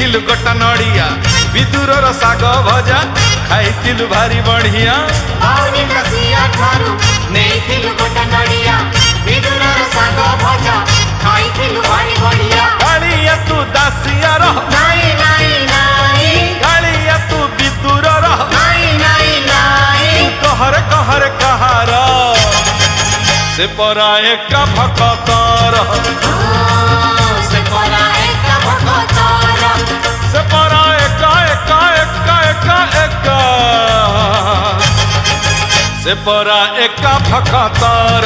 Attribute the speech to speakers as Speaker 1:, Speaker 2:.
Speaker 1: नेइथिलु गोटा नड़िया विदुरर साग भजा खाइथिलु भारी बढ़िया
Speaker 2: बाउनी कसिया ठारू नेइथिलु गोटा नड़िया विदुरर साग भजा खाइथिलु भारी बढ़िया
Speaker 1: कालिया तू दासिया रह
Speaker 2: नाई नाई नाई
Speaker 1: कालिया तू विदुर रह
Speaker 2: नाई नाई नाई
Speaker 1: तू कहर कहार से परा एका भकतर
Speaker 2: से परा एका भकतर
Speaker 1: से परा एका से परा एका भकतर।